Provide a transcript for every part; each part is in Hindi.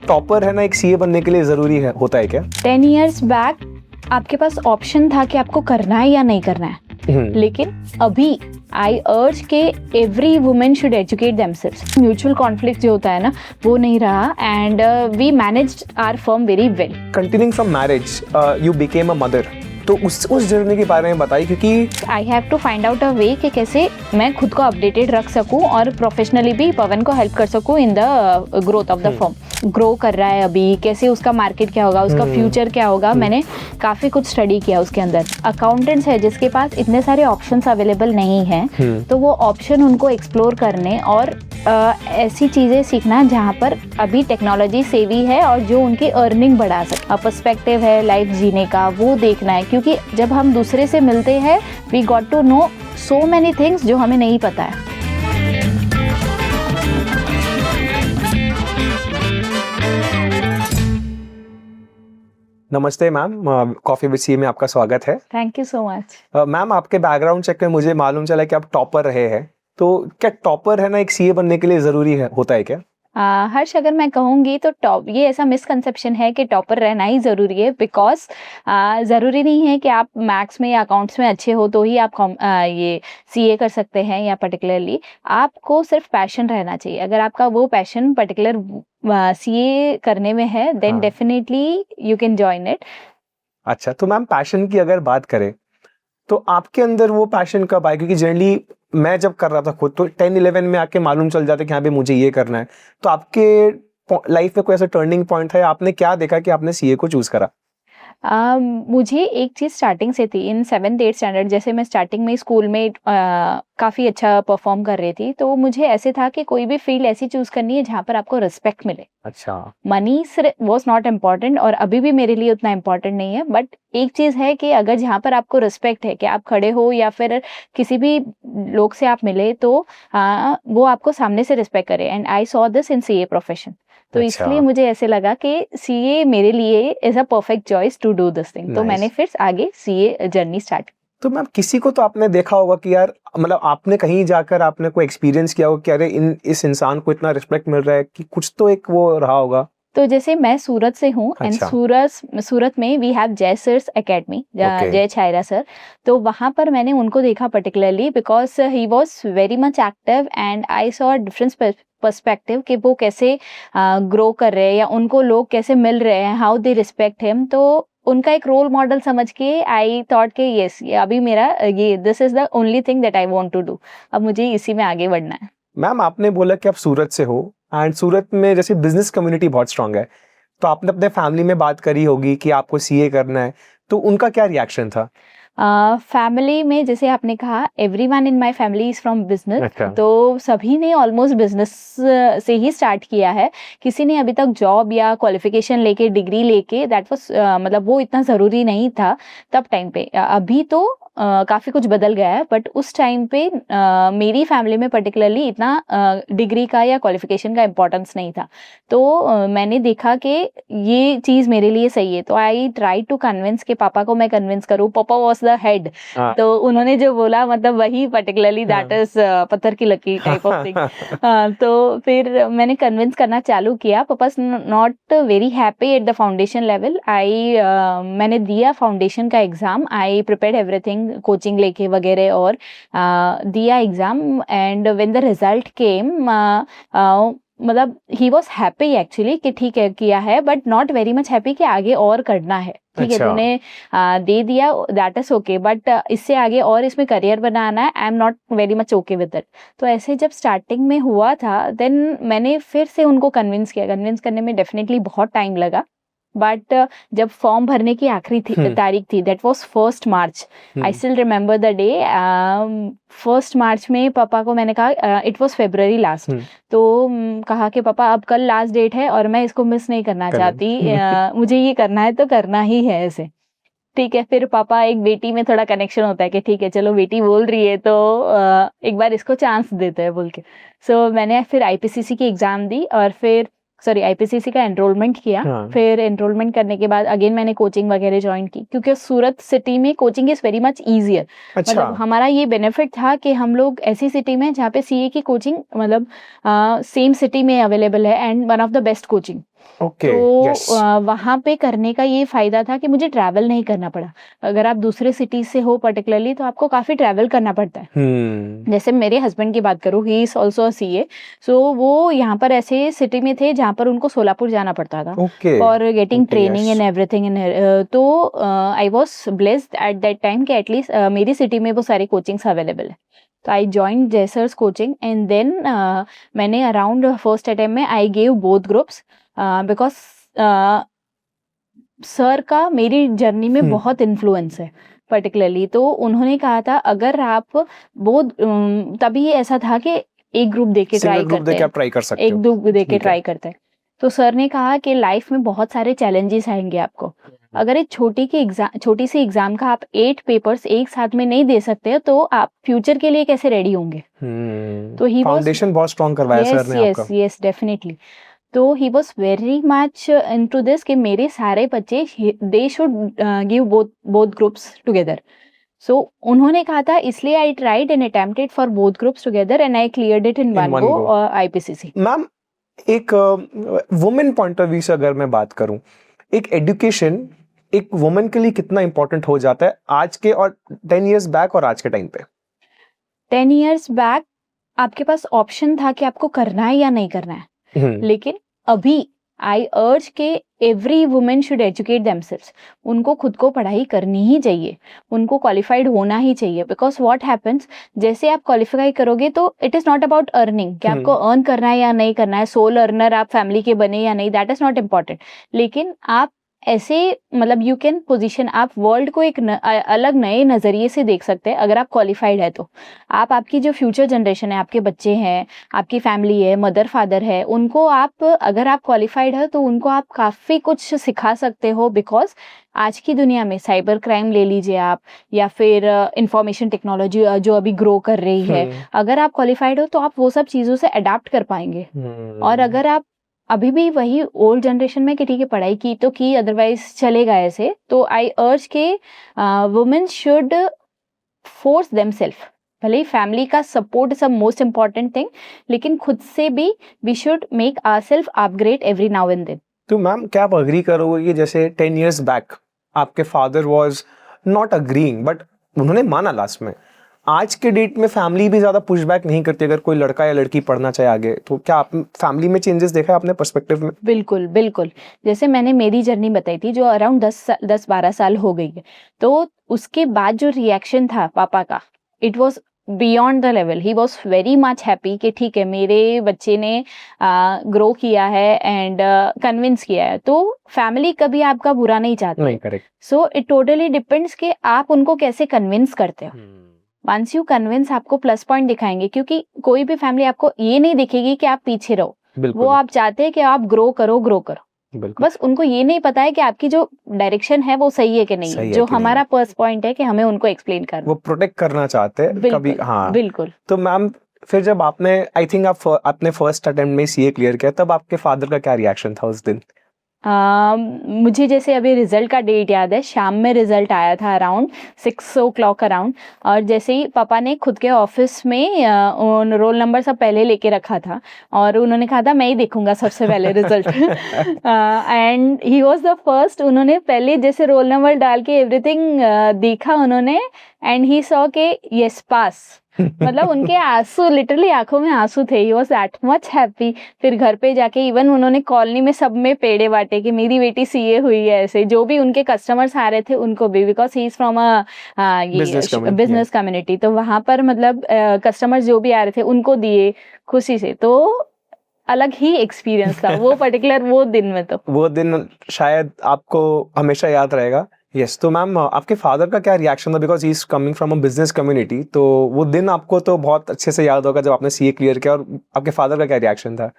टॉपर है ना एक सीए बनने के लिए जरूरी है होता है क्या? 10 years बैक आपके पास ऑप्शन था कि आपको करना है या नहीं करना है, लेकिन अभी आई अर्ज के every women should educate themselves. Mutual conflict जो होता है ना वो नहीं रहा, and we managed our firm very well. Continuing from marriage you became a mother, तो उस जर्नी के बारे में बताइए, क्योंकि I have to find out a way कि कैसे मैं खुद को अपडेटेड रख सकूं और प्रोफेशनली भी पवन को हेल्प कर सकूं in the growth of the firm. Grow कर रहा है अभी, कैसे उसका मार्केट क्या होगा, उसका फ्यूचर क्या होगा, मैंने काफ़ी कुछ स्टडी किया उसके अंदर। अकाउंटेंट्स है जिसके पास इतने सारे ऑप्शंस अवेलेबल नहीं हैं, तो वो ऑप्शन उनको एक्सप्लोर करने और ऐसी चीज़ें सीखना जहाँ पर अभी टेक्नोलॉजी सेवी है और जो उनकी अर्निंग बढ़ा सके। पर्सपेक्टिव है लाइफ जीने का, वो देखना है, क्योंकि जब हम दूसरे से मिलते हैं we got to know so many things जो हमें नहीं पता है। नमस्ते मैम, कॉफी विद सीए में आपका स्वागत है। Thank you so much. Ma'am, आपके बैकग्राउंड चेक में मुझे मालूम चला कि आप टॉपर रहे हैं, तो क्या टॉपर है ना एक सीए बनने के लिए जरूरी है होता है क्या? हर्ष, अगर मैं कहूँगी तो ये ऐसा मिसकंसेप्शन है कि टॉपर रहना ही ज़रूरी है, बिकॉज ज़रूरी नहीं है कि आप मैथ्स में या अकाउंट्स में अच्छे हो तो ही आप ये सीए कर सकते हैं, या पर्टिकुलरली आपको सिर्फ पैशन रहना चाहिए। अगर आपका वो पैशन पर्टिकुलर सीए करने में है then definitely you can join it. अच्छा, तो मैम पैशन की अगर बात करें तो आपके अंदर वो पैशन कब आया? क्योंकि जनरली मैं जब कर रहा था खुद तो 10-11 में आके मालूम चल जाता है कि हाँ भाई मुझे ये करना है। तो आपके लाइफ में कोई ऐसा टर्निंग पॉइंट था, आपने क्या देखा कि आपने सीए को चूज करा? मुझे एक चीज़ स्टार्टिंग से थी, इन 7th-8th स्टैंडर्ड जैसे मैं स्टार्टिंग में स्कूल में काफ़ी अच्छा परफॉर्म कर रही थी, तो मुझे ऐसे था कि कोई भी फील्ड ऐसी चूज़ करनी है जहाँ पर आपको रिस्पेक्ट मिले। अच्छा, मनी वॉज नॉट इम्पॉर्टेंट और अभी भी मेरे लिए उतना इम्पॉर्टेंट नहीं है, बट एक चीज़ है कि अगर जहाँ पर आपको रिस्पेक्ट है कि आप खड़े हो या फिर किसी भी लोग से आप मिले तो वो आपको सामने से रिस्पेक्ट करे, and I saw this in CA profession. तो इसलिए मुझे ऐसे लगा कि सीए मेरे लिए is a perfect choice to do this thing. तो मैंने फिर आगे सीए जर्नी स्टार्ट। तो मैम किसी को तो आपने देखा होगा कि यार मतलब आपने कहीं जाकर आपने कोई एक्सपीरियंस किया होगा कि अरे इस इंसान को इतना रिस्पेक्ट मिल रहा है, कि कुछ तो एक वो रहा होगा। तो जैसे मैं सूरत से हूँ, एंड सूरत में वी हैव जय सर्स एकेडमी, जय छायरा सर। तो वहाँ पर मैंने उनको देखा particularly because he was very much active, and I saw different perspective कि वो कैसे ग्रो कर रहे हैं या उनको लोग कैसे मिल रहे हैं, हाउ दे रिस्पेक्ट हिम। तो उनका एक रोल मॉडल समझ के आई थॉट कि यस, अभी मेरा ये this is the only thing that I want to do, अब मुझे इसी में आगे बढ़ना है। मैम, आपने बोला कि आप सूरत से हो, एंड सूरत में जैसे बिजनेस कम्युनिटी बहुत स्ट्रांग है, तो आपने अपने फैमिली में बात करी होगी कि आपको सीए करना है, तो उनका क्या रिएक्शन था? फैमिली में जैसे आपने कहा everyone in my family is from business, तो सभी ने ऑलमोस्ट बिजनेस से ही स्टार्ट किया है। किसी ने अभी तक जॉब या क्वालिफिकेशन लेके, डिग्री लेके, दैट वाज मतलब वो इतना ज़रूरी नहीं था तब टाइम पे। अभी तो काफ़ी कुछ बदल गया है, बट उस टाइम पे मेरी फैमिली में पर्टिकुलरली इतना डिग्री का या क्वालिफिकेशन का इम्पोर्टेंस नहीं था। तो मैंने देखा कि ये चीज़ मेरे लिए सही है, तो आई ट्राई टू कन्विंस कि पापा को मैं कन्विंस करूँ। पापा वॉज द हेड, तो उन्होंने जो बोला मतलब वही पर्टिकुलरली दैट इज पत्थर की लकीर टाइप ऑफ थिंग। तो फिर मैंने कन्विंस करना चालू किया। पापा not very happy at the foundation level. मैंने दिया फाउंडेशन का एग्जाम, आई प्रिपेयर्ड एवरीथिंग, कोचिंग लेके वगैरह, और दिया exam, and when the result came मतलब ही वॉज हैप्पी एक्चुअली कि ठीक है किया है, but not very much happy कि आगे और करना है। ठीक है, तूने दे दिया, दैट इज ओके, बट इससे आगे और इसमें करियर बनाना है, आई am not very much okay with it. तो ऐसे जब स्टार्टिंग में हुआ था देन मैंने फिर से उनको कन्विंस किया। कन्विंस करने में डेफिनेटली बहुत टाइम लगा, बट जब फॉर्म भरने की आखिरी तारीख थी, that was 1st March. I still remember the day. 1st मार्च में पापा को मैंने कहा, इट वाज फरवरी लास्ट, तो कहा कि पापा अब कल लास्ट डेट है और मैं इसको मिस नहीं करना चाहती, मुझे ये करना है तो करना ही है ऐसे। ठीक है, फिर पापा, एक बेटी में थोड़ा कनेक्शन होता है कि ठीक है चलो बेटी बोल रही है तो एक बार इसको चांस देते हैं बोल के। सो मैंने फिर आईपीसीसी की एग्जाम दी और फिर आईपीसीसी का एनरोलमेंट किया। फिर एनरोलमेंट करने के बाद अगेन मैंने कोचिंग वगैरह ज्वाइन की, क्योंकि सूरत सिटी में coaching is very much easier. मतलब हमारा ये बेनिफिट था कि हम लोग ऐसी सिटी में जहाँ पे सीए की कोचिंग मतलब सेम सिटी में अवेलेबल है, and one of the best coaching. Okay, तो यस। वहाँ पे करने का ये फायदा था कि मुझे ट्रैवल नहीं करना पड़ा। अगर आप दूसरे सिटी से हो पर्टिकुलरली तो आपको काफी ट्रैवल करना पड़ता है। जैसे मेरे हस्बैंड की बात करूँ, he is also a CA, so वो यहाँ पर ऐसे सिटी में थे जहाँ पर उनको सोलापुर जाना पड़ता था okay, for getting okay, training yes. And everything. तो I was blessed at that time कि एटलीस्ट मेरी सिटी में वो सारी कोचिंग्स अवेलेबल है। तो आई जॉइन जेसर्स कोचिंग एंड देन मैंने अराउंड फर्स्ट अटेम्प्ट में I gave both groups because sir का मेरी जर्नी में बहुत इन्फ्लुएंस है पर्टिकुलरली। तो उन्होंने कहा था अगर आप बहुत तभी ऐसा था कि एक ग्रुप दे के सिंगल ट्राई ग्रुप करते देके हैं, आप ट्राई कर सकते एक हो। ग्रुप दे के ठीक है। ट्राई करते हैं। तो सर ने कहा कि लाइफ में बहुत सारे चैलेंजेस आएंगे आपको। अगर एक छोटी सी एग्जाम का आप 8 पेपर्स एक साथ में नहीं दे सकते तो आप फ्यूचर के लिए कैसे रेडी होंगे। तो ही वाज फाउंडेशन बहुत स्ट्रॉन्ग करवाया सर ने आपका। Yes definitely. तो he was very much into this कि मेरे सारे बच्चे they should give both groups together. So उन्होंने कहा था, इसलिए I tried and attempted for both groups together and I cleared it in one go IPCC. Ma'am, एक वुमेन पॉइंट ऑफ व्यू से अगर मैं बात करूं, एक एजुकेशन एक वुमेन के लिए कितना इंपॉर्टेंट हो जाता है आज के और 10 इयर्स बैक और आज के टाइम पे? 10 इयर्स बैक आपके पास ऑप्शन था कि आपको करना है या नहीं करना है, लेकिन अभी आई अर्ज के every women should educate themselves. उनको खुद को पढ़ाई करनी ही चाहिए, उनको क्वालिफाइड होना ही चाहिए। बिकॉज व्हाट हैपेंस, जैसे आप क्वालिफाई करोगे तो it is not about earning कि आपको अर्न करना है या नहीं करना है, सोल अर्नर आप फैमिली के बने या नहीं, दैट इज नॉट इम्पॉर्टेंट। लेकिन आप ऐसे मतलब यू कैन पोजीशन, आप वर्ल्ड को एक अलग नए नजरिए से देख सकते हैं अगर आप क्वालिफाइड है तो। आप आपकी जो फ्यूचर जनरेशन है, आपके बच्चे हैं, आपकी फैमिली है, मदर फादर है, उनको आप अगर आप क्वालिफाइड है तो उनको आप काफ़ी कुछ सिखा सकते हो। बिकॉज आज की दुनिया में साइबर क्राइम ले लीजिए आप, या फिर इंफॉर्मेशन टेक्नोलॉजी जो अभी ग्रो कर रही है, अगर आप क्वालिफाइड हो तो आप वो सब चीज़ों से अडाप्ट कर पाएंगे। और अगर आप अभी भी वही ओल्ड जनरेशन में कि ठीक है पढ़ाई की तो की, अदरवाइज चलेगा ऐसे, तो आई अर्ज के वुमेन शुड फोर्स देमसेल्फ। भले ही फैमिली का support is the most important thing, लेकिन खुद से भी we should make ourselves upgrade every now and then. तो मैम, क्या आप अग्री करोगे कि जैसे 10 इयर्स बैक आपके father was not agreeing but उन्होंने माना लास्ट में, आज के डेट में फैमिली भी ज्यादा पुशबैक नहीं करती अगर कोई लड़का या लड़की पढ़ना चाहे आगे? तो क्या आप फैमिली में चेंजेस देखा है आपने पर्सपेक्टिव में? बिल्कुल बिल्कुल। जैसे मैंने मेरी जर्नी बताई थी जो अराउंड 10-12 साल हो गई है, तो उसके बाद जो रिएक्शन था पापा का, it was beyond the level. He was very much happy कि ठीक है मेरे बच्चे ने ग्रो किया है एंड कन्विंस किया है। तो फैमिली कभी आपका बुरा नहीं चाहती। नहीं, correct. So it totally depends कि आप उनको कैसे कन्विंस करते हो। वंस यू कन्विंस, आपको प्लस पॉइंट दिखाएंगे, क्योंकि कोई भी फैमिली आपको ये नहीं दिखेगी कि आप पीछे रहो। वो आप चाहते हैं कि आप ग्रो करो। बस उनको ये नहीं पता है कि आपकी जो डायरेक्शन है वो सही है कि नहीं है, जो हमारा प्लस पॉइंट है कि हमें उनको एक्सप्लेन करना, वो प्रोटेक्ट करना चाहते हैं कभी। हाँ बिल्कुल। तो मैम, फिर जब आपने, आई थिंक आपने फर्स्ट अटेम्प्ट में सीए क्लियर किया, तब आपके फादर का क्या रिएक्शन था उस दिन? मुझे जैसे अभी रिजल्ट का डेट याद है, शाम में रिजल्ट आया था अराउंड 6 o'clock अराउंड। और जैसे ही पापा ने खुद के ऑफिस में उन रोल नंबर सब पहले लेके रखा था और उन्होंने कहा था मैं ही देखूंगा सबसे पहले result. And he was the first. उन्होंने पहले जैसे रोल नंबर डाल के एवरीथिंग देखा उन्होंने, एंड ही सॉ के यस पास। मतलब उनके आंसू, लिटरली आंखों में आंसू थे। He was that much happy. फिर घर पे जाके इवन उन्होंने कॉलोनी में सब में पेड़े बांटे कि मेरी बेटी सीए हुई है। ऐसे जो भी उनके कस्टमर्स आ रहे थे उनको भी, because he is from a business community, तो वहां पर मतलब कस्टमर्स जो भी आ रहे थे उनको दिए खुशी से। तो अलग ही एक्सपीरियंस था वो पर्टिकुलर वो दिन में। तो वो दिन शायद आपको हमेशा याद रहेगा। यस। तो मैम, आपके फादर का क्या रिएक्शन था? Because he is coming from a business community, तो वो दिन आपको तो बहुत अच्छे से याद होगा जब आपने सीए क्लियर किया, और आपके फादर का क्या रिएक्शन था?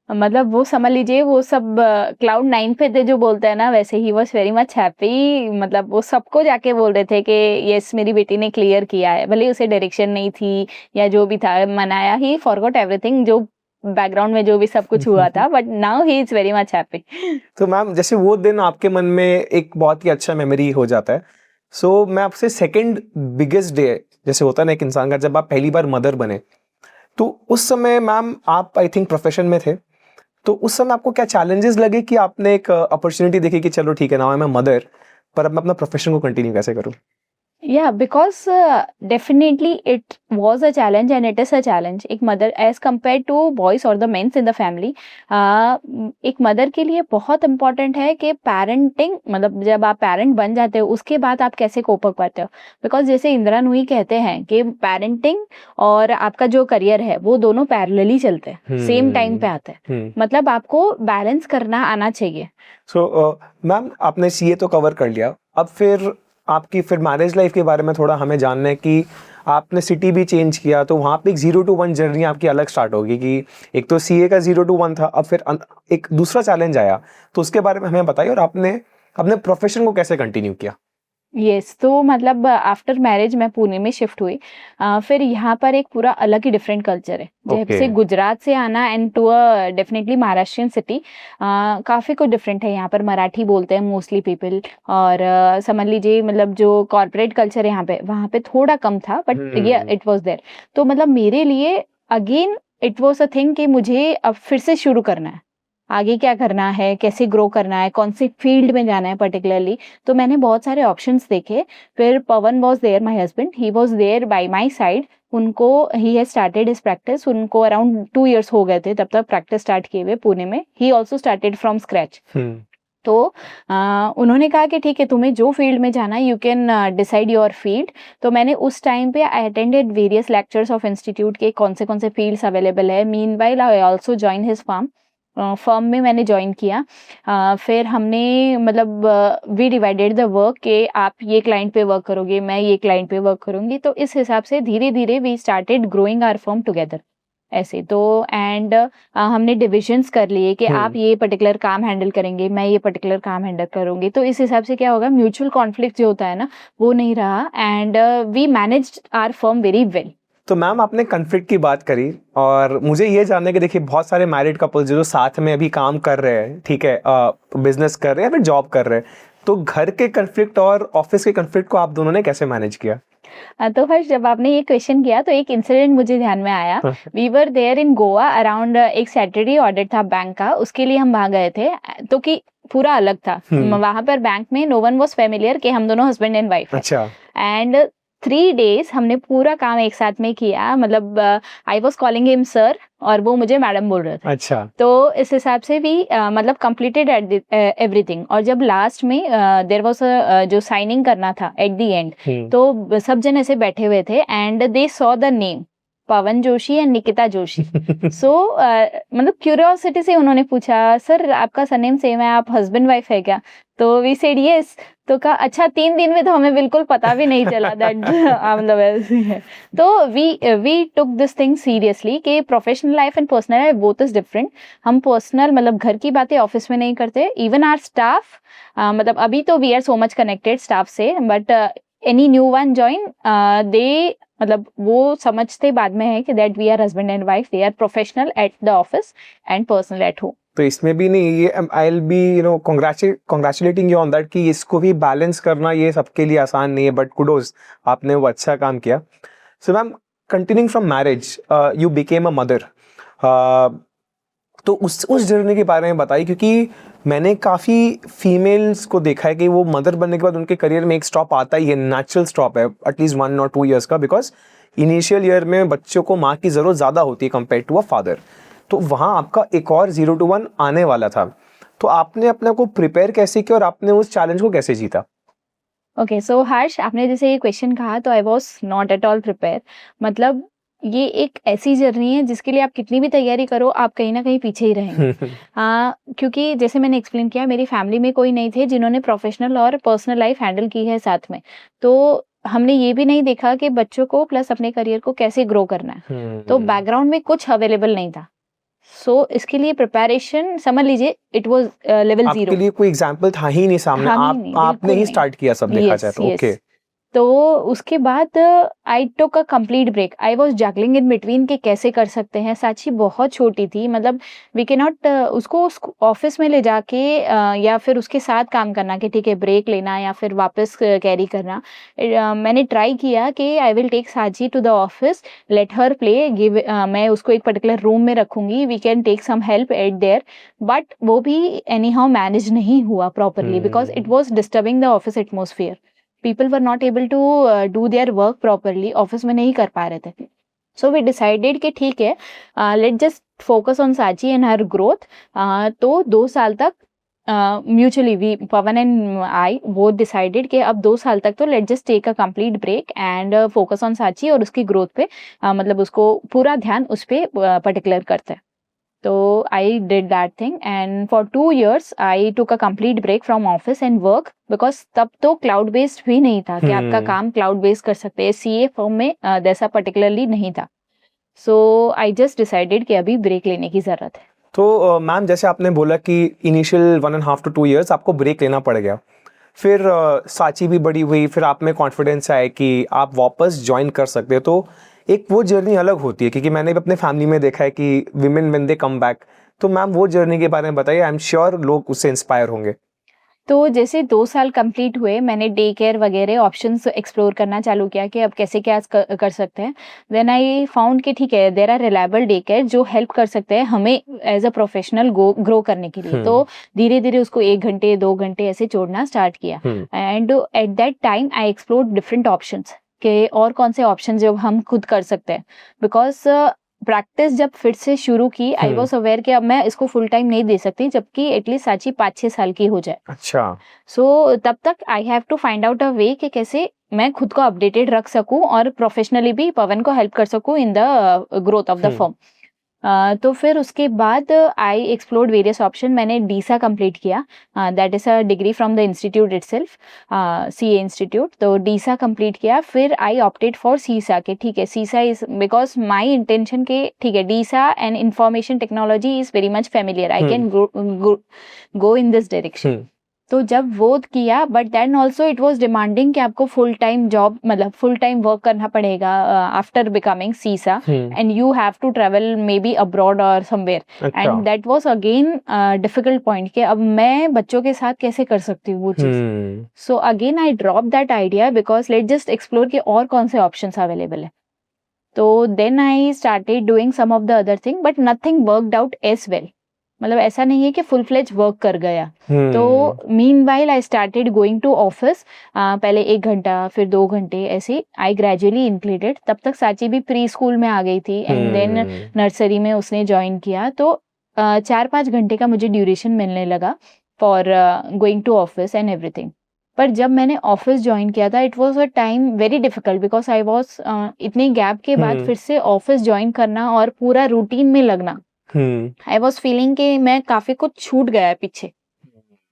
मतलब वो समझ लीजिए वो सब क्लाउड 9 पे थे जो बोलते हैं ना, वैसे ही वॉज वेरी मच हैप्पी। मतलब वो सबको जाके बोल रहे थे कि यस मेरी बेटी ने क्लियर किया है। भले उसे डायरेक्शन नहीं थी या जो भी था, मनाया ही, फॉरगॉट एवरीथिंग जो बैकग्राउंड में जो भी सब कुछ हुआ था, but now he is very much happy. तो मैम, जैसे वो दिन आपके मन में एक बहुत ही अच्छा मेमोरी हो जाता है, सो मैं आपसे सेकंड बिगेस्ट डे जैसे होता है ना एक इंसान का, जब आप पहली बार मदर बने, तो उस समय मैम आप आई थिंक प्रोफेशन में थे, तो उस समय आपको क्या चैलेंजेस लगे कि आपने एक अपॉर्चुनिटी देखी कि चलो ठीक है now I am a mother, पर अब मैं अपना प्रोफेशन को कंटिन्यू कैसे करूँ? Yeah, because definitely it was a challenge and it is a challenge. एक mother as compared to boys or the men in the family, एक mother के लिए बहुत important है कि parenting, मतलब जब आप parent बन जाते हो उसके बाद आप कैसे cope up करते हो. Because जैसे इंदिरा नूई कहते हैं कि parenting और आपका जो career है वो दोनों parallelly चलते हैं, same time पे आते हैं. मतलब आपको balance करना आना चाहिए. So मैम आपने सीए तो कवर कर लिया, अब फिर आपकी फिर मैरिज लाइफ के बारे में थोड़ा हमें जानना है कि आपने सिटी भी चेंज किया, तो वहाँ पे एक 0 to 1 जर्नी आपकी अलग स्टार्ट होगी कि एक तो सीए का 0 to 1 था, अब फिर एक दूसरा चैलेंज आया, तो उसके बारे में हमें बताइए और आपने अपने प्रोफेशन को कैसे कंटिन्यू किया? यस तो मतलब आफ्टर मैरिज मैं पुणे में शिफ्ट हुई. फिर यहाँ पर एक पूरा अलग ही डिफरेंट कल्चर है. जैसे गुजरात से आना and to a definitely Maharashtrian city, काफ़ी कुछ डिफरेंट है. यहाँ पर मराठी बोलते हैं मोस्टली पीपल, और समझ लीजिए मतलब जो कॉर्पोरेट कल्चर है यहाँ पे, वहाँ पे थोड़ा कम था, बट ये इट वाज देयर. तो मतलब मेरे लिए again it was a thing कि मुझे अब फिर से शुरू करना है, आगे क्या करना है, कैसे ग्रो करना है, कौन से फील्ड में जाना है पर्टिकुलरली. तो मैंने बहुत सारे ऑप्शंस देखे. फिर Pavan was there, my husband, he was there by my side. उनको he has started his practice. उनको अराउंड 2 years हो गए थे तब तक प्रैक्टिस स्टार्ट किए हुए पुणे में. He also started from scratch. तो उन्होंने कहा कि ठीक है तुम्हें जो फील्ड में जाना है you can decide your field. तो मैंने उस टाइम पे I attended various lectures of institute के कौन से फील्ड्स अवेलेबल है. Meanwhile I also join his firm में मैंने ज्वाइन किया. फिर हमने मतलब वी डिवाइडेड द वर्क कि आप ये क्लाइंट पे वर्क करोगे, मैं ये क्लाइंट पे वर्क करूँगी. तो इस हिसाब से धीरे धीरे we started growing our firm together ऐसे. तो एंड हमने डिविजन्स कर लिए कि आप ये पर्टिकुलर काम हैंडल करेंगे, मैं ये पर्टिकुलर काम हैंडल करूँगी. तो इस हिसाब से क्या होगा, म्यूचुअल कॉन्फ्लिक्ट जो होता है ना वो नहीं रहा, and we managed our firm very well. तो मैम आपने कन्फ्लिक्ट की बात करी और मुझे ये जानना है कि देखिए बहुत सारे मैरिड कपल्स जो साथ में अभी काम कर रहे हैं, ठीक है, बिजनेस कर रहे हैं या फिर जॉब कर रहे हैं, तो घर के कन्फ्लिक्ट और ऑफिस के कन्फ्लिक्ट को आप दोनों ने कैसे मैनेज किया? तो हर्ष जब आपने ये क्वेश्चन किया तो एक इंसिडेंट मुझे ध्यान में आया. We were there in Goa around एक सैटरडे ऑडिट था बैंक का, उसके लिए हम वहाँ गए थे. तो कि पूरा अलग था. वहाँ पर बैंक में नो वन वाज फेमिलियर कि हम दोनों हस्बैंड एंड वाइफ. अच्छा. एंड 3 days हमने पूरा काम एक साथ में किया. मतलब I was calling him sir और वो मुझे मैडम बोल रहे थे. अच्छा. तो इस हिसाब से भी मतलब कंप्लीटेड एवरीथिंग. और जब लास्ट में देयर वाज जो साइनिंग करना था एट द एंड, तो सब जन ऐसे बैठे हुए थे and they saw the name Pavan Joshi and Nikita Joshi. So मतलब क्यूरियोसिटी से उन्होंने पूछा सर आपका सरनेम सेम है, आप हस्बैंड वाइफ है क्या? तो वी सेड यस. तो कहा अच्छा 3 दिन में तो हमें बिल्कुल पता भी नहीं चला दैट मतलब ऐसे है. तो we took this thing seriously कि professional life and personal life both is different. हम पर्सनल मतलब घर की बातें ऑफिस में नहीं करते. इवन आवर स्टाफ, मतलब अभी तो we are so much connected staff से, but any new one join they मतलब वो समझते बाद में है कि that we are husband and wife. They are professional at the office and personal at home. तो इसमें भी नहीं, ये I will be you know congratulating you on that कि इसको भी बैलेंस करना ये सबके लिए आसान नहीं है, बट कुडोज आपने वो अच्छा काम किया. So ma'am continuing from marriage you became a mother, तो उस जर्नी के बारे में बताइए, क्योंकि मैंने काफ़ी फीमेल्स को देखा है कि वो मदर बनने के बाद उनके करियर में एक स्टॉप आता ही है, नेचुरल स्टॉप है एटलीस्ट 1 or 2 years का, बिकॉज इनिशियल ईयर में बच्चों को माँ की ज़रूरत ज़्यादा होती है कंपेयर टू अ फादर. तो वहाँ आपका एक और 0 to 1 आने वाला था, तो आपने अपने को प्रिपेयर कैसे किया और आपने उस चैलेंज को कैसे जीता? ओके सो हर्ष आपने जैसे ये क्वेश्चन कहा तो I was not at all prepare. मतलब ये एक ऐसी जर्नी है जिसके लिए आप कितनी भी तैयारी करो आप कहीं ना कहीं पीछे ही रहेंगे. क्योंकि जैसे मैंने एक्सप्लेन किया मेरी फैमिली में कोई नहीं थे जिन्होंने प्रोफेशनल और पर्सनल लाइफ हैंडल की है साथ में. तो हमने ये भी नहीं देखा कि बच्चों को प्लस अपने करियर को कैसे ग्रो करना है. तो बैकग्राउंड में कुछ अवेलेबल नहीं था. सो इसके लिए प्रिपरेशन समझ लीजिए इट वाज लेवल 0. आपके लिए कोई एग्जांपल था ही नहीं सामने, आपने ही स्टार्ट किया सब देखा जाए तो. ओके. तो उसके बाद I took a complete break. I was juggling in between कि कैसे कर सकते हैं। साची बहुत छोटी थी, मतलब वी कैन नॉट उसको ऑफिस में ले जाके या फिर उसके साथ काम करना कि ठीक है ब्रेक लेना या फिर वापस कैरी करना। मैंने ट्राई किया कि I will take Sachi to the office, let her play, give मैं उसको एक पर्टिकुलर रूम में रखूंगी, we can take some help at there. But वो भी एनी हाउ मैनेज नहीं हुआ properly because it was disturbing the office atmosphere. People were not able to do their work properly, office में नहीं कर पा रहे थे। सो वी डिसाइडेड कि ठीक है let just focus on Sachi and her growth. तो 2 साल तक mutually we Pawan and I वो डिसाइडेड कि अब 2 साल तक तो let just take a complete break and focus on Sachi और उसकी ग्रोथ पे मतलब उसको पूरा ध्यान उस पे पर्टिकुलर करते हैं। तो I did that thing and for 2 years I took a complete break from office and work because तब तो cloud based भी नहीं था कि आपका काम cloud based कर सकते हैं। CA फर्म में जैसा particularly नहीं था। So I just decided कि अभी ब्रेक लेने की ज़रूरत है। तो मैम जैसे आपने बोला कि इनिशियल 1.5 to 2 years आपको ब्रेक लेना पड़ गया, फिर साची भी बड़ी हुई, फिर आप में कॉन्फिडेंस आया कि आप वापस ज्वाइन कर सकते हो। तो एक वो जर्नी अलग होती है, क्योंकि मैंने भी अपने फैमिली में देखा है कि women when they come back. तो मैम वो जर्नी के बारे में बताइए, आई एम श्योर लोग उससे इंस्पायर होंगे। तो जैसे 2 साल कंप्लीट हुए, मैंने डे केयर वगैरह ऑप्शंस एक्सप्लोर करना चालू किया कि अब कैसे क्या कर सकते हैं। देन आई फाउंड कि ठीक है there are reliable day care जो हेल्प कर सकते हैं हमें एज अ प्रोफेशनल ग्रो करने के लिए। तो धीरे धीरे उसको 1 घंटे 2 घंटे ऐसे जोड़ना स्टार्ट किया and eight that time I explored different options के और कौन से ऑप्शन जो हम खुद कर सकते हैं। बिकॉज प्रैक्टिस जब फिर से शुरू की आई वॉज अवेयर कि अब मैं इसको फुल टाइम नहीं दे सकती जबकि एटलीस्ट साची 5-6 साल की हो जाए। अच्छा। सो तब तक I have to find out a way कि कैसे मैं खुद को अपडेटेड रख सकूं और प्रोफेशनली भी पवन को हेल्प कर सकूं in the growth of the firm. तो फिर उसके बाद आई एक्सप्लोर्ड वेरियस ऑप्शन। मैंने डीसा कंप्लीट किया, that is a degree from the institute itself, CA institute. तो डीसा कंप्लीट किया, फिर आई ऑप्टेड फॉर सीसा के ठीक है सीसा इज बिकॉज माई इंटेंशन के ठीक है DISA and information technology is very much familiar, I can go in this direction. तो जब वो किया but then also it was demanding कि आपको फुल टाइम जॉब मतलब फुल टाइम वर्क करना पड़ेगा after becoming CISA and you have to travel maybe abroad और somewhere and that was again difficult point कि अब मैं बच्चों के साथ कैसे कर सकती हूँ वो चीज़। So again I drop that idea because let just explore कि और कौन से ऑप्शंस अवेलेबल है। तो then I started doing some of the other thing but nothing worked out as well, मतलब ऐसा नहीं है कि फुल फ्लेज वर्क कर गया। तो meanwhile I started going to office, पहले 1 घंटा फिर 2 घंटे ऐसे आई ग्रेजुअली इंक्लूडेड। तब तक साची भी प्री स्कूल में आ गई थी एंड देन नर्सरी में उसने ज्वाइन किया। तो 4-5 घंटे का मुझे ड्यूरेशन मिलने लगा for going to office and everything. पर जब मैंने ऑफिस ज्वाइन किया था it was a time very difficult because I was इतने गैप के बाद फिर से ऑफिस ज्वाइन करना और पूरा रूटीन में लगना, आई वॉज फीलिंग कि मैं काफी कुछ छूट गया है पीछे।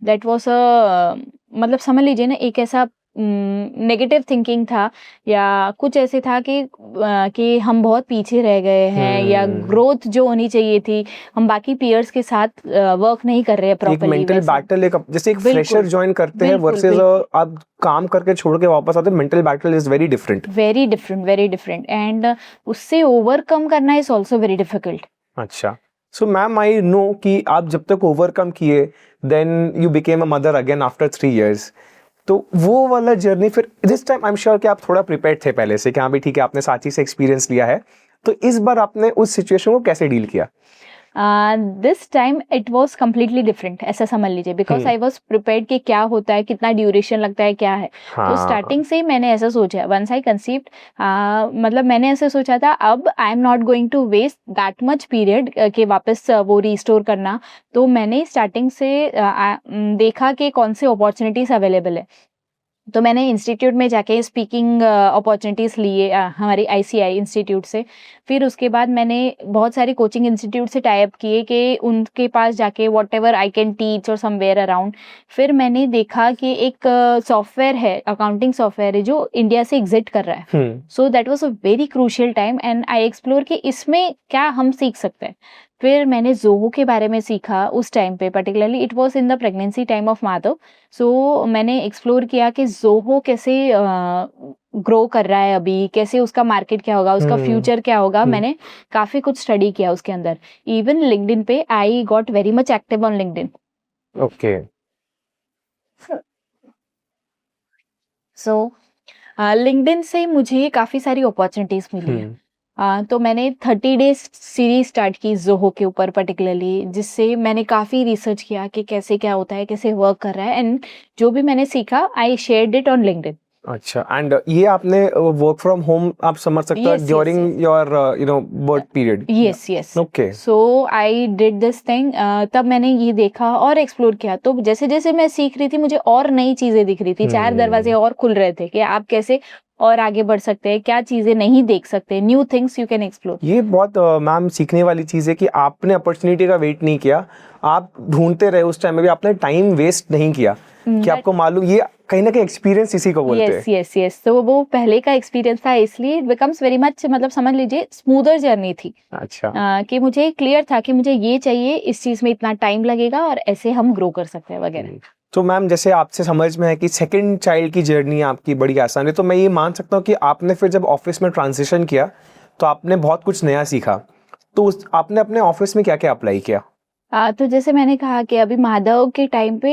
दैट वॉज अ मतलब समझ लीजिए ना एक ऐसा नेगेटिव थिंकिंग था या कुछ ऐसे था कि हम बहुत पीछे रह गए हैं या ग्रोथ जो होनी चाहिए थी हम बाकी पीयर्स के साथ वर्क नहीं कर रहे हैं प्रॉपर्ली। मेंटल बैटल जैसे एक फ्रेशर ज्वाइन करते हैं वर्सेस आप काम करके छोड़ के वापस आते हैं, mental battle is very different and उससे ओवरकम करना इज ऑल्सो वेरी डिफिकल्ट। अच्छा, सो मैम आई नो कि आप जब तक ओवरकम किए then you became a mother again after 3 years। तो वो वाला जर्नी फिर this time I am sure कि आप थोड़ा प्रिपेयर्ड थे पहले से कि हाँ भी ठीक है आपने साची से एक्सपीरियंस लिया है, तो इस बार आपने उस सिचुएशन को कैसे डील किया? This time it was completely different ऐसा समझ लीजिए बिकॉज आई वॉज प्रिपेयर्ड कि क्या होता है कितना ड्यूरेशन लगता है क्या है। तो स्टार्टिंग से ही मैंने ऐसा सोचा वंस आई कंसीव्ड मतलब मैंने ऐसे सोचा था अब I am not going to waste that much period के वापस वो रिस्टोर करना। तो मैंने स्टार्टिंग से देखा कि कौन से अपॉर्चुनिटीज अवेलेबल है। तो मैंने इंस्टीट्यूट में जाके स्पीकिंग अपॉर्चुनिटीज़ लिए हमारे ICI इंस्टीट्यूट से। फिर उसके बाद मैंने बहुत सारे कोचिंग इंस्टीट्यूट से टाई अप किए कि उनके पास जाके what ever I can teach और समवेयर अराउंड। फिर मैंने देखा कि एक सॉफ्टवेयर है अकाउंटिंग सॉफ्टवेयर है जो इंडिया से एग्जिट कर रहा है। So that was a very crucial time and I explore कि इसमें क्या हम सीख सकते हैं। फिर मैंने ज़ोहो के बारे में सीखा उस टाइम पे, particularly it was in the pregnancy time of Madhav. So मैंने एक्सप्लोर किया कि ज़ोहो कैसे ग्रो कर रहा है अभी, कैसे उसका मार्केट क्या होगा, उसका फ्यूचर क्या होगा। मैंने काफ़ी कुछ स्टडी किया उसके अंदर। इवन लिंक्डइन पे I got very much active on LinkedIn. Okay. So LinkedIn से मुझे काफ़ी सारी अपॉर्चुनिटीज़ मिली है। तो मैंने 30 डेज सीरीज स्टार्ट की ज़ोहो के ऊपर पर्टिकुलरली, जिससे मैंने काफ़ी रिसर्च किया कि कैसे क्या होता है, कैसे वर्क कर रहा है, एंड जो भी मैंने सीखा I shared it on LinkedIn. अच्छा, एंड ये आपने वर्क फ्रॉम होम आप समझ सकते हो during your birth period? Yes. Okay. So I did this thing. तब मैंने ये देखा और एक्सप्लोर किया, तो जैसे जैसे मैं सीख रही थी मुझे और नई चीजें दिख रही थी, 4 दरवाजे और खुल रहे थे कि आप कैसे और आगे बढ़ सकते हैं, क्या चीजें नहीं देख सकते, new things you can explore. ये बहुत मैम सीखने वाली चीज़ है कि आपने अपॉर्चुनिटी का वेट नहीं किया, आप ढूंढते रहे उस टाइम में भी, आपने टाइम वेस्ट नहीं किया कि आपको मालूम, ये कहीं ना कहीं एक्सपीरियंस इसी को बोलते हैं। यस। तो वो पहले का एक्सपीरियंस था, इसलिए इट बिकम्स वेरी मच, मतलब समझ लीजिए स्मूदर जर्नी थी। अच्छा। कि मुझे क्लियर था कि मुझे ये चाहिए, इस चीज में इतना टाइम लगेगा और ऐसे हम ग्रो कर सकते हैं वगैरह। तो मैम जैसे आपसे समझ में है कि सेकंड चाइल्ड की जर्नी आपकी बड़ी आसान है, तो मैं ये मान सकता हूँ कि आपने फिर जब ऑफिस में ट्रांजिशन किया तो आपने बहुत कुछ नया सीखा, तो आपने अपने ऑफिस में क्या क्या अप्लाई किया? तो जैसे मैंने कहा कि अभी माधव के टाइम पे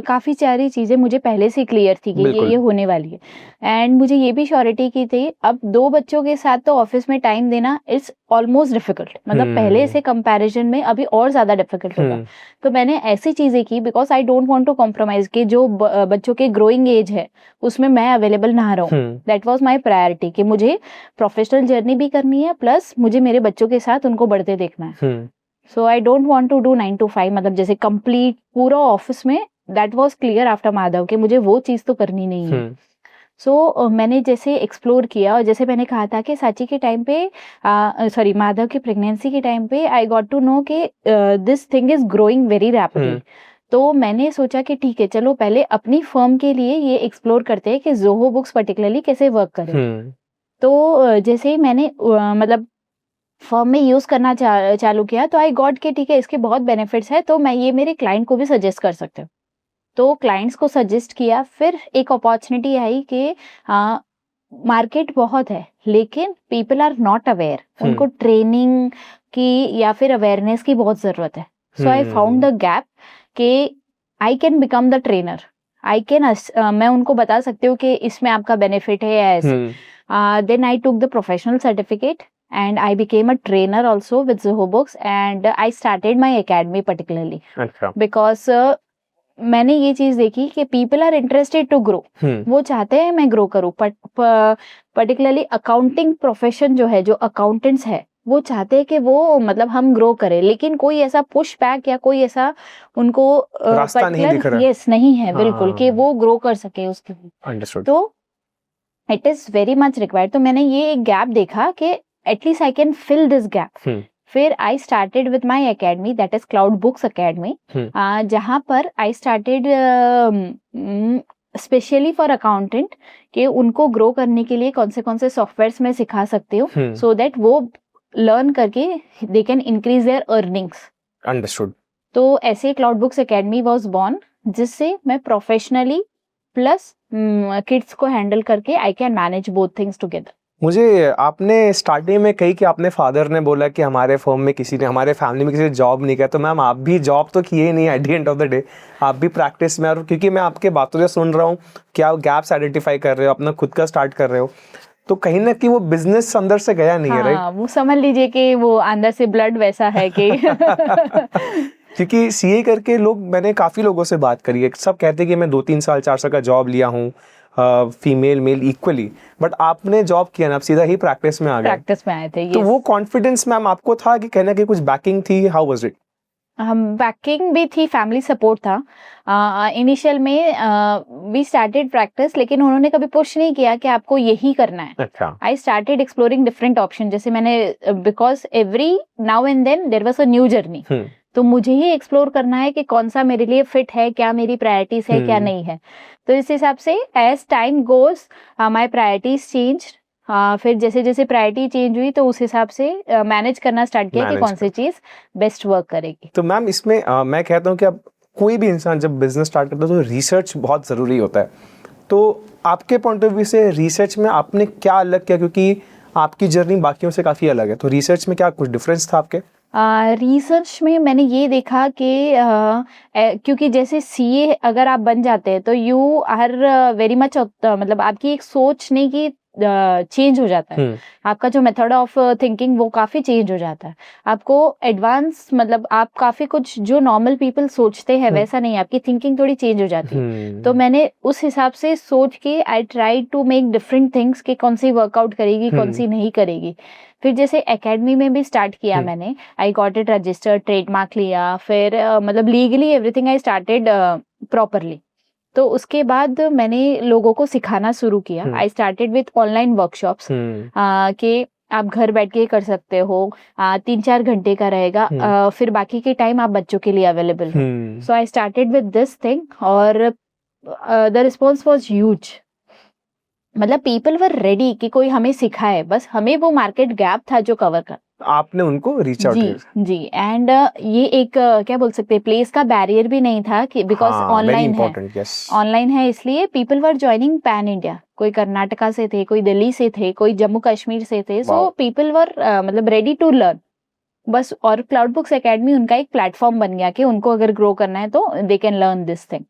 काफ़ी सारी चीज़ें मुझे पहले से क्लियर थी कि ये होने वाली है, एंड मुझे ये भी श्योरिटी की थी। अब 2 बच्चों के साथ तो ऑफिस में टाइम देना इट्स ऑलमोस्ट डिफिकल्ट, मतलब पहले से कंपैरिजन में अभी और ज़्यादा डिफिकल्ट होगा। तो मैंने ऐसी चीज़ें की because I don't want to compromise कि जो बच्चों के ग्रोइंग एज है उसमें मैं अवेलेबल ना रहूं। दैट वाज माय प्रायोरिटी कि मुझे प्रोफेशनल जर्नी भी करनी है, प्लस मुझे मेरे बच्चों के साथ उनको बढ़ते देखना है। So I don't want to do 9 to 5, मतलब जैसे कंप्लीट पूरा ऑफिस में। That was clear after Madhav कि मुझे वो चीज़ तो करनी नहीं है। सो मैंने जैसे एक्सप्लोर किया, और जैसे मैंने कहा था कि साची के टाइम पे, सॉरी माधव की प्रेगनेंसी के टाइम पे आई गॉट टू नो कि this thing is growing very rapidly. तो मैंने सोचा कि ठीक है, चलो पहले अपनी फर्म के लिए ये एक्सप्लोर करते हैं कि ज़ोहो बुक्स पर्टिकुलरली कैसे वर्क करें। तो जैसे ही मैंने मतलब फर्म में यूज़ करना चालू किया, तो आई गॉट कि ठीक है इसके बहुत बेनिफिट्स है, तो मैं ये मेरे क्लाइंट को भी सजेस्ट कर सकते हूँ। तो क्लाइंट्स को सजेस्ट किया, फिर एक अपॉर्चुनिटी आई कि मार्केट बहुत है लेकिन पीपल आर नॉट अवेयर, उनको ट्रेनिंग की या फिर अवेयरनेस की बहुत ज़रूरत है। So I found the gap कि I can become the trainer, I can मैं उनको बता सकती हूँ कि इसमें आपका बेनिफिट है ऐसे। Then I took the professional certificate and I became a trainer also with Zoho Books, and I started my academy particularly because मैंने ये चीज देखी कि people are interested to grow, वो चाहते हैं मैं ग्रो करूँ, particularly अकाउंटिंग प्रोफेशन जो है, जो अकाउंटेंट्स है वो चाहते हैं कि वो मतलब हम ग्रो करें, लेकिन कोई ऐसा पुश बैक या कोई ऐसा उनको पर्टिकुलर यस नहीं है बिल्कुल कि वो ग्रो कर सके उसके लिए। तो it is very much required. तो मैंने ये एक गैप देखा कि at least I can fill this gap. फिर I started with my academy, that is Cloud Books Academy, जहाँ पर I started specially for accountant कि उनको ग्रो करने के लिए कौन से सॉफ्टवेयर्स मैं सिखा सकती हूँ, so that वो लर्न करके they can increase their earnings. Understood. तो ऐसे Cloud Books Academy was born, जिससे मैं प्रोफेशनली प्लस किड्स को हैंडल करके I can manage both things together. मुझे आपने स्टार्टिंग में कही कि आपने फादर ने बोला कि हमारे फर्म में किसी ने, हमारे फैमिली में किसी ने जॉब नहीं किया, तो मैम आप भी जॉब तो किए ही नहीं at the end of the day, आप भी प्रैक्टिस में। और क्योंकि मैं आपके बातों से सुन रहा हूँ कि आप गैप्स आइडेंटिफाई कर रहे हो, अपना खुद का स्टार्ट कर रहे हो, तो कहीं ना कहीं वो बिजनेस अंदर से गया नहीं है, राइट? वो समझ लीजिए कि वो अंदर से ब्लड वैसा है कि क्योंकि सीए करके लोग, मैंने काफ़ी लोगों से बात करी है, सब कहते हैं कि मैं 2-3 साल 4 साल का जॉब लिया हूँ, फीमेल मेल इक्वली, बट आपने जॉब किया ना, आप सीधा ही प्रैक्टिस में आ गए। प्रैक्टिस में आए थे। तो वो कॉन्फिडेंस मैम आपको था कि कहना कि कुछ बैकिंग थी? How was it? बैकिंग भी थी, फैमिली सपोर्ट था। इनिशियल में वी स्टार्टेड प्रैक्टिस, लेकिन उन्होंने कभी पुश नहीं किया कि आपको यही करना है। अच्छा। I started exploring different option, जैसे मैंने because every now and then there was a new journey, तो मुझे ही एक्सप्लोर करना है कि कौन सा मेरे लिए फिट है, क्या मेरी प्रायोरिटीज है, क्या नहीं है। तो इस हिसाब से as time goes my priorities change, फिर जैसे जैसे प्रायोरिटी चेंज हुई तो उस हिसाब से मैनेज करना स्टार्ट किया कि Manage कौन सी चीज बेस्ट वर्क करेगी। तो मैम इसमें मैं कहता हूँ कि अब कोई भी इंसान जब बिजनेस स्टार्ट करता है तो रिसर्च बहुत ज़रूरी होता है। तो आपके पॉइंट ऑफ व्यू से रिसर्च में आपने क्या अलग किया, क्योंकि आपकी जर्नी बाकियों से काफ़ी अलग है, तो रिसर्च में क्या कुछ डिफरेंस था आपके? रिसर्च में मैंने ये देखा कि क्योंकि जैसे सीए अगर आप बन जाते हैं तो यू आर वेरी मच, मतलब आपकी एक सोचने की चेंज हो जाता है, आपका जो मेथड ऑफ थिंकिंग वो काफी चेंज हो जाता है, आपको एडवांस, मतलब आप काफी कुछ जो नॉर्मल पीपल सोचते हैं वैसा नहीं, आपकी थिंकिंग थोड़ी चेंज हो जाती है। तो मैंने उस हिसाब से सोच के I try to make different things कि कौन सी वर्कआउट करेगी कौन सी नहीं करेगी। फिर जैसे एकेडमी में भी स्टार्ट किया मैंने, I got it registered, trademark लिया, फिर मतलब legally everything I started properly. तो उसके बाद मैंने लोगों को सिखाना शुरू किया। आई स्टार्टेड विथ ऑनलाइन वर्कशॉप्स कि आप घर बैठ के कर सकते हो, 3-4 घंटे का रहेगा, फिर बाकी के टाइम आप बच्चों के लिए अवेलेबल हो। So I started with this thing और द रिस्पॉन्स वॉज ह्यूज, मतलब पीपल वर रेडी कि कोई हमें सिखाए, बस हमें वो मार्केट गैप था जो कवर कर। आपने उनको रीच आउट किया? जी एंड ये एक क्या बोल सकते हैं, प्लेस का बैरियर भी नहीं था कि बिकॉज ऑनलाइन है, ऑनलाइन है इसलिए people were joining pan India, कोई कर्नाटका से थे, कोई दिल्ली से थे, कोई जम्मू कश्मीर से थे, सो पीपल वर मतलब रेडी टू लर्न बस। और क्लाउड बुक्स एकेडमी उनका एक प्लेटफॉर्म बन गया कि उनको अगर ग्रो करना है तो they can learn this thing.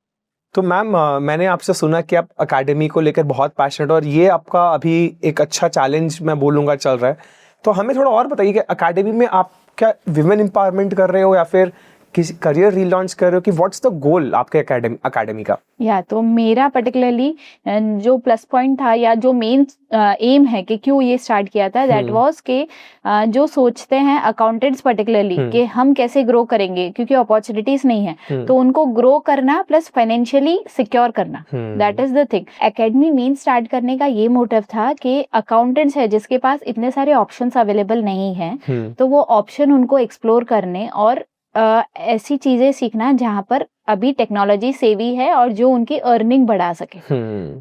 तो मैम मैंने आपसे सुना कि आप एकेडमी को लेकर बहुत पैशनेट हो और ये आपका अभी एक अच्छा चैलेंज मैं बोलूँगा चल रहा है, तो हमें थोड़ा और बताइए कि एकेडमी में आप क्या विमेन एम्पावरमेंट कर रहे हो या फिर किसी करियर रीलॉन्च कर रहे हो, कि व्हाट्स द गोल आपके एकेडमी का? या तो मेरा पर्टिकुलरली जो प्लस पॉइंट था या जो मेन एम है कि क्यों ये स्टार्ट किया था, दैट वाज कि जो सोचते हैं अकाउंटेंट्स पर्टिकुलरली कि हम कैसे ग्रो करेंगे क्योंकि अपॉर्चुनिटीज नहीं है, तो उनको ग्रो करना प्लस फाइनेंशियली सिक्योर करना, that is the thing. Academy main start करने का ये मोटिव था कि अकाउंटेंट्स है जिसके पास इतने सारे ऑप्शंस अवेलेबल नहीं है, तो वो ऑप्शन उनको एक्सप्लोर करने और ऐसी चीजें सीखना जहां पर अभी टेक्नोलॉजी सेवी है और जो उनकी अर्निंग बढ़ा सके।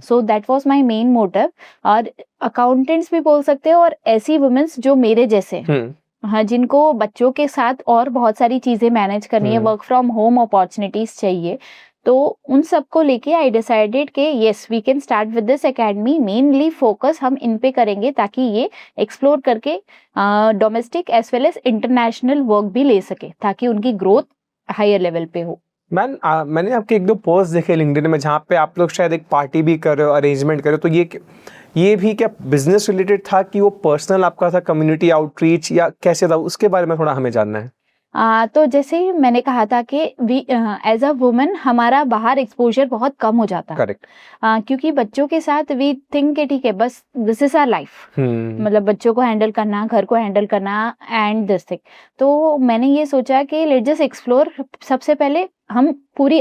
So that was my main motive. और अकाउंटेंट्स भी बोल सकते हो और ऐसी वुमेन्स जो मेरे जैसे हाँ, जिनको बच्चों के साथ और बहुत सारी चीजें मैनेज करनी है, वर्क फ्रॉम होम अपॉर्चुनिटीज चाहिए, तो उन सबको लेके आई डिसाइडेड कि yes we can start with this academy. Mainly focus हम इन पे करेंगे ताकि ये एक्सप्लोर करके domestic as well as international work भी ले सके ताकि उनकी ग्रोथ हायर लेवल पे हो। मैंने आपके 1-2 पोस्ट देखे लिंक्डइन में जहाँ पे आप लोग शायद एक पार्टी भी कर रहे हो, अरेंजमेंट कर रहे हो, तो ये भी क्या बिजनेस रिलेटेड था कि वो पर्सनल आपका था, कम्युनिटी आउटरीच या कैसे था, उसके बारे में थोड़ा हमें जानना है। तो जैसे मैंने कहा था कि एज अ वुमन हमारा बाहर एक्सपोजर बहुत कम हो जाता है। करेक्ट। क्योंकि बच्चों के साथ वी थिंक कि ठीक है बस दिस इज आवर लाइफ, मतलब बच्चों को हैंडल करना, घर को हैंडल करना एंड दिस थिंग। तो मैंने ये सोचा कि लेट्स जस्ट एक्सप्लोर। सबसे पहले हम पूरी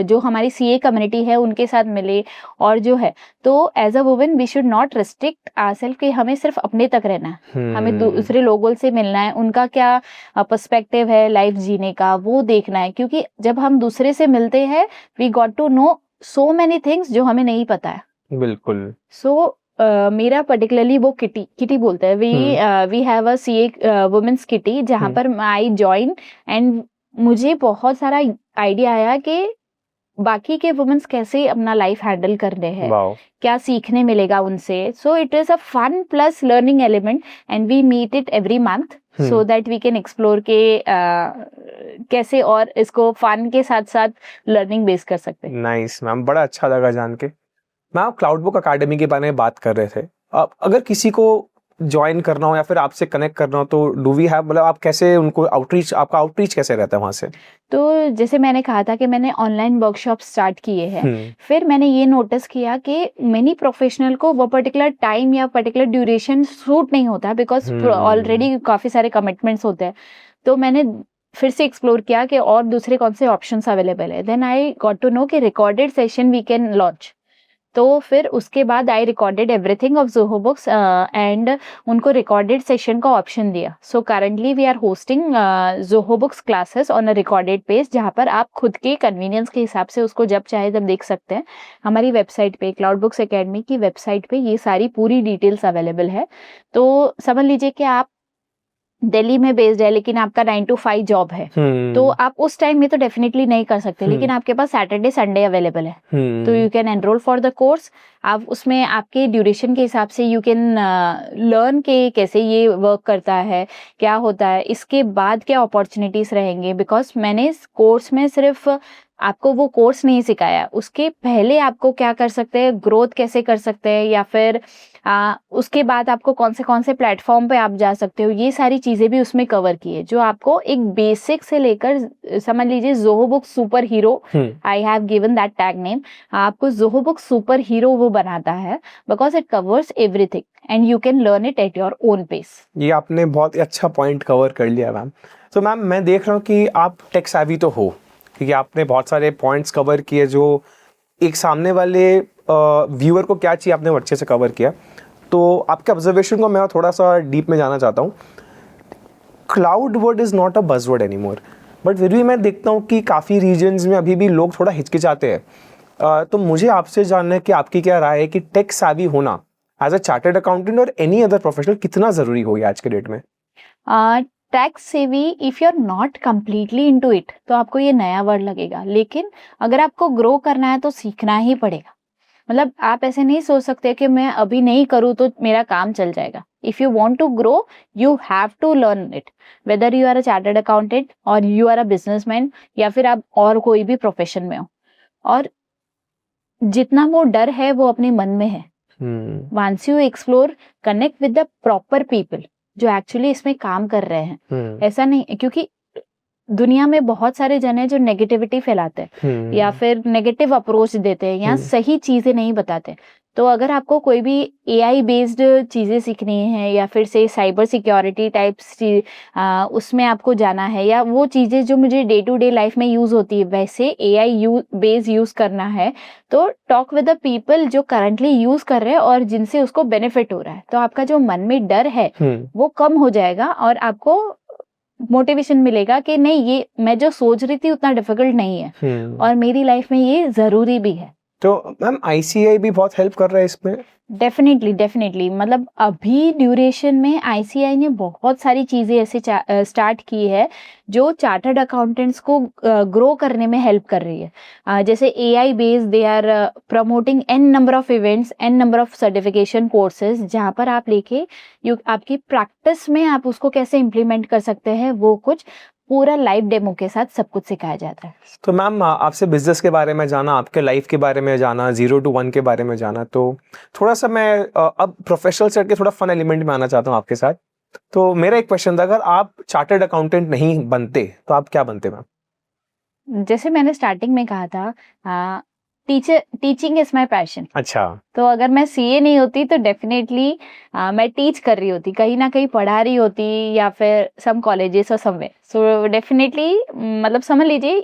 जो हमारी सीए कम्युनिटी है उनके साथ मिले, और जो है तो as a woman we should not restrict ourselves कि हमें सिर्फ अपने तक रहना है, हमें दूसरे लोगों से मिलना है, उनका क्या पर्सपेक्टिव है लाइफ जीने का वो देखना है, क्योंकि जब हम दूसरे से मिलते हैं we got to know so many things जो हमें नहीं पता है। बिल्कुल। सो मेरा पर्टिकुलरली वो किटी बोलते हैं, we have a CA women's kitty जहाँ पर आई जॉइन एंड मुझे बहुत सारा आइडिया आया कि बाकी के वुमेन्स कैसे अपना लाइफ हैंडल कर रहे हैं, क्या सीखने मिलेगा उनसे। So it is a fun plus learning element and we meet it every month so that we can explore के कैसे और इसको फन के साथ साथ लर्निंग बेस कर सकते हैं। नाइस मैम, बड़ा अच्छा लगा जान के। मैम क्लाउड बुक अकेडमी के बारे में बात कर रहे थे, अगर किसी को ज्वाइन करना हो या फिर आपसे कनेक्ट करना हो तो डू वी हैव, मतलब आप कैसे उनको आपका आउटरीच कैसे रहता है वहां से? तो जैसे मैंने कहा था कि मैंने ऑनलाइन वर्कशॉप स्टार्ट किए हैं, फिर मैंने ये नोटिस किया कि मेनी प्रोफेशनल को वो पर्टिकुलर टाइम या पर्टिकुलर ड्यूरेशन सूट नहीं होता बिकॉज ऑलरेडी काफी सारे कमिटमेंट्स होते हैं। तो मैंने फिर से एक्सप्लोर किया कि और दूसरे कौन से ऑप्शंस अवेलेबल है। Then I got to know कि recorded session we can launch. तो फिर उसके बाद I recorded everything of Zoho books and उनको रिकॉर्डेड सेशन का ऑप्शन दिया. So currently we are hosting Zoho books classes on a recorded page, जहाँ पर आप खुद के कन्वीनियंस के हिसाब से उसको जब चाहे तब देख सकते हैं. हमारी वेबसाइट पे, क्लाउड बुक्स एकेडमी की वेबसाइट पे ये सारी पूरी डिटेल्स अवेलेबल है. तो समझ लीजिए कि आप दिल्ली में बेस्ड है लेकिन आपका 9 to 5 जॉब है, तो आप उस टाइम में तो डेफिनेटली नहीं कर सकते, लेकिन आपके पास सैटरडे संडे अवेलेबल है, तो you can enrol for the course. आप उसमें आपके ड्यूरेशन के हिसाब से यू कैन लर्न के कैसे ये वर्क करता है, क्या होता है, इसके बाद क्या अपॉर्चुनिटीज रहेंगे. बिकॉज मैंने इस कोर्स में सिर्फ आपको वो कोर्स नहीं सिखाया, उसके पहले आपको क्या कर सकते हैं, ग्रोथ कैसे कर सकते हैं, या फिर उसके बाद आपको कौन से प्लेटफॉर्म पे आप जा सकते हो, ये सारी चीजें भी उसमें कवर की है, जो आपको एक बेसिक से लेकर समझ लीजिए Zoho books superhero, I have given that tag name, आपको जोहो बुक्स सुपर हीरो वो बनाता है, because it covers everything and you can learn it at your own pace. ये आपने बहुत ही अच्छा पॉइंट कवर कर लिया मैम. तो मैम मैं देख रहा हूँ कि आप टेक savvy तो हो, क्योंकि आपने बहुत सारे पॉइंट्स कवर किए जो एक सामने वाले व्यूअर को क्या चाहिए आपने वो अच्छे से कवर किया. तो आपके ऑब्जर्वेशन को मैं थोड़ा सा डीप में जाना चाहता हूँ. Cloud word is not a buzzword any more, but फिर भी मैं देखता हूँ कि काफ़ी रीजन्स में अभी भी लोग थोड़ा हिचकिचाते हैं. तो मुझे आपसे जानना है कि आपकी क्या राय है कि टेक savvy होना एज अ चार्टर्ड अकाउंटेंट और एनी अदर प्रोफेशनल कितना ज़रूरी हो गया आज के डेट में. Tax savvy if you are not completely into it तो आपको ये नया वर्ड लगेगा, लेकिन अगर आपको ग्रो करना है तो सीखना ही पड़ेगा. मतलब आप ऐसे नहीं सोच सकते कि मैं अभी नहीं करूँ तो मेरा काम चल जाएगा. If you want to grow you have to learn it, whether you are a chartered accountant और यू आर अ बिजनेसमैन या फिर आप और कोई भी प्रोफेशन में हो. और जितना वो डर है वो अपने मन में है. Once you explore, connect with the proper people जो एक्चुअली इसमें काम कर रहे हैं. ऐसा नहीं, क्योंकि दुनिया में बहुत सारे जन हैं जो नेगेटिविटी फैलाते हैं या फिर नेगेटिव अप्रोच देते हैं या सही चीजें नहीं बताते. तो अगर आपको कोई भी AI बेस्ड चीजें सीखनी है या फिर से साइबर सिक्योरिटी टाइप्स उसमें आपको जाना है, या वो चीजें जो मुझे डे टू डे लाइफ में यूज होती है वैसे AI बेस्ड यूज करना है, तो टॉक विद द पीपल जो करंटली यूज कर रहे हैं और जिनसे उसको बेनिफिट हो रहा है. तो आपका जो मन में डर है वो कम हो जाएगा और आपको मोटिवेशन मिलेगा कि नहीं, ये मैं जो सोच रही थी उतना डिफिकल्ट नहीं है और मेरी लाइफ में ये जरूरी भी है. तो मैम ICAI भी बहुत हेल्प कर रहा है इसमें. डेफिनेटली मतलब अभी ड्यूरेशन में ICAI ने बहुत सारी चीजें ऐसे स्टार्ट की है जो चार्टर्ड अकाउंटेंट्स को ग्रो करने में हेल्प कर रही है. जैसे AI based they are promoting n number of events, n number of certification courses, जहाँ पर आप लेके आपकी प्रैक्टिस में आप उसको कैसे इम्प्लीमेंट कर सकते हैं वो कुछ पूरा लाइव डेमो के साथ सब कुछ सिखाया जाता है. तो मैम आपसे बिजनेस के बारे में जाना, आपके लाइफ के बारे में जाना, 0 to 1 के बारे में जाना, तो थोड़ा सा मैं अब प्रोफेशनल सेट के थोड़ा फन एलिमेंट में आना चाहता हूँ आपके साथ. तो मेरा एक क्वेश्चन था, अगर आप चार्टर्ड अकाउंटेंट नहीं बनते तो आप क्या बनते मैम? जैसे मैंने स्टार्टिंग में कहा था, टीचिंग इज माय पैशन. अच्छा. तो अगर मैं CA नहीं होती तो डेफिनेटली मैं टीच कर रही होती, कहीं ना कहीं पढ़ा रही होती या फिर सम कॉलेजेस और समवेयर. सो डेफिनेटली मतलब समझ लीजिए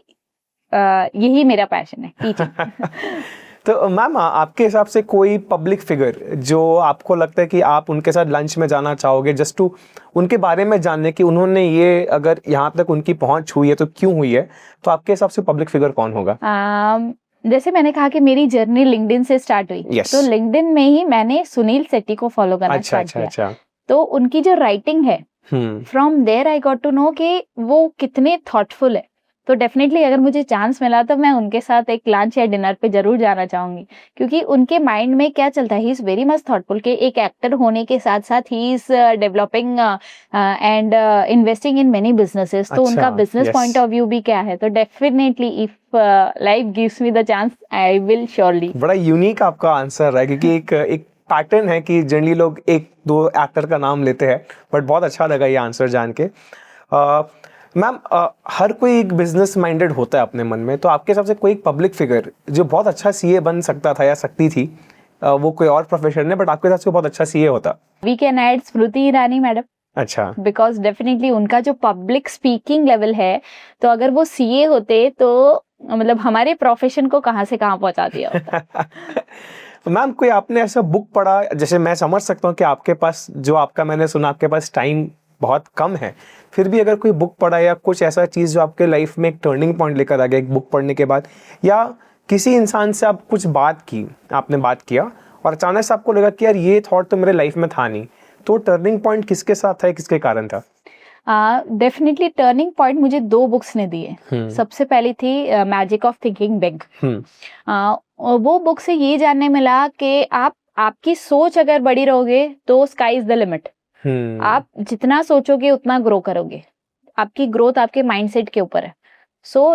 यही मेरा पैशन है, टीचिंग. तो मैम आपके हिसाब से कोई पब्लिक फिगर जो आपको लगता है कि आप उनके साथ लंच में जाना चाहोगे जस्ट टू उनके बारे में जानने कि उन्होंने ये अगर यहाँ तक उनकी पहुंच हुई है तो क्यों हुई है, तो आपके हिसाब से पब्लिक फिगर कौन होगा? जैसे मैंने कहा कि मेरी जर्नी लिंक्डइन से स्टार्ट हुई. yes. तो लिंक्डइन में ही मैंने सुनील शेट्टी को फॉलो करना स्टार्ट किया. तो उनकी जो राइटिंग है, from there I got to know कि वो कितने थॉटफुल है. तो डेफिनेटली अगर मुझे चांस मिला तो मैं उनके साथ एक लंच या डिनर पे जरूर जाना चाहूंगी, क्योंकि उनके माइंड में क्या चलता है, he is very much thoughtful कि एक एक्टर होने के साथ साथ he is developing and investing in many businesses. तो उनका बिजनेस पॉइंट ऑफ व्यू भी क्या है. तो definitely if life gives me the chance I will surely. बड़ा यूनिक आपका आंसर है, क्योंकि एक पैटर्न है कि जनरली लोग एक दो एक्टर का नाम लेते हैं, बट बहुत अच्छा लगा ये आंसर जान के. मैम हर कोई एक बिजनेस माइंडेड होता है अपने मन में, तो आपके हिसाब से कोई एक पब्लिक फिगर जो बहुत अच्छा CA बन सकता था या सकती थी, वो कोई और प्रोफेशन है बट आपके हिसाब से बहुत अच्छा CA होता? We can add Smriti Irani madam. अच्छा. बिकॉज डेफिनेटली उनका जो पब्लिक स्पीकिंग लेवल है, तो अगर वो CA होते तो मतलब हमारे प्रोफेशन को कहाँ से कहाँ पहुंचा दिया होता. मैम कोई आपने ऐसा बुक पढ़ा, जैसे मैं समझ सकता हूँ कि आपके पास जो आपका मैंने सुना आपके पास टाइम बहुत कम है, फिर भी अगर कोई बुक पढ़ा या कुछ ऐसा चीज़ जो आपके लाइफ में एक टर्निंग पॉइंट लेकर आ गया एक बुक पढ़ने के बाद, या किसी इंसान से आप कुछ आपने बात किया और अचानक से आपको लगा कि यार ये थॉट तो मेरे लाइफ में था नहीं, तो टर्निंग पॉइंट किसके साथ था, किसके कारण था? डेफिनेटली टर्निंग पॉइंट मुझे 2 बुक्स ने दिए। सबसे पहली थी मैजिक ऑफ थिंकिंग बिग। वो बुक से ये जानने मिला कि आपकी सोच अगर बड़ी रहोगे तो स्काई इज द लिमिट। आप जितना सोचोगे उतना ग्रो करोगे, आपकी ग्रोथ आपके माइंडसेट के ऊपर है। सो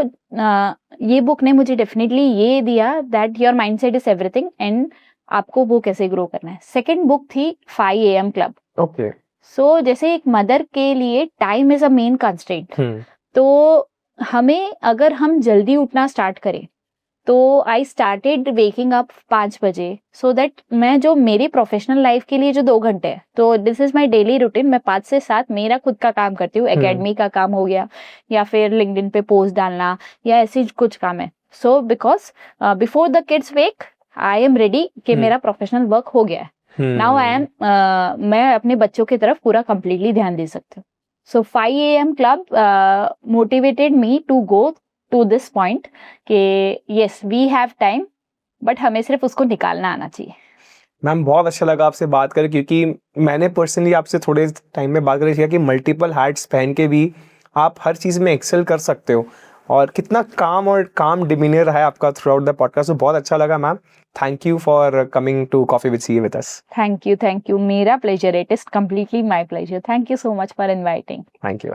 ये बुक ने मुझे डेफिनेटली ये दिया that your mindset is everything and आपको वो कैसे ग्रो करना है। सेकंड बुक थी 5 AM क्लब। ओके। सो जैसे एक मदर के लिए time is a main constraint, तो हमें अगर हम जल्दी उठना स्टार्ट करें तो आई स्टार्टेड वेकिंग अप 5 बजे, सो दैट मैं जो मेरी प्रोफेशनल लाइफ के लिए जो 2 घंटे है, तो this is my daily routine. मैं 5 से 7 मेरा खुद का काम करती हूँ, एकेडमी का काम हो गया या फिर लिंक्डइन पे पोस्ट डालना या ऐसी कुछ काम है। So because before the kids wake I am ready कि मेरा प्रोफेशनल वर्क हो गया है। नाउ आई एम मैं अपने बच्चों की तरफ पूरा कंप्लीटली ध्यान दे सकती हूँ। So 5 AM club motivated me to go to this point कि yes we have time, but हमें सिर्फ उसको निकालना आना चाहिए। मैम बहुत अच्छा लगा आपसे बात करके, क्योंकि मैंने पर्सनली आपसे थोड़े टाइम में बात करी कि मल्टीपल हैट्स पहन के भी आप हर चीज़ में एक्सेल कर सकते हो, और कितना काम डिमीनियर रहा है आपका थ्रू आउट द पॉडकास्ट। तो बहुत अच्छा लगा ma'am. Thank you for coming to coffee with CA with us. Thank you. मेरा pleasure, it is completely my pleasure. Thank you so much for inviting. Thank you.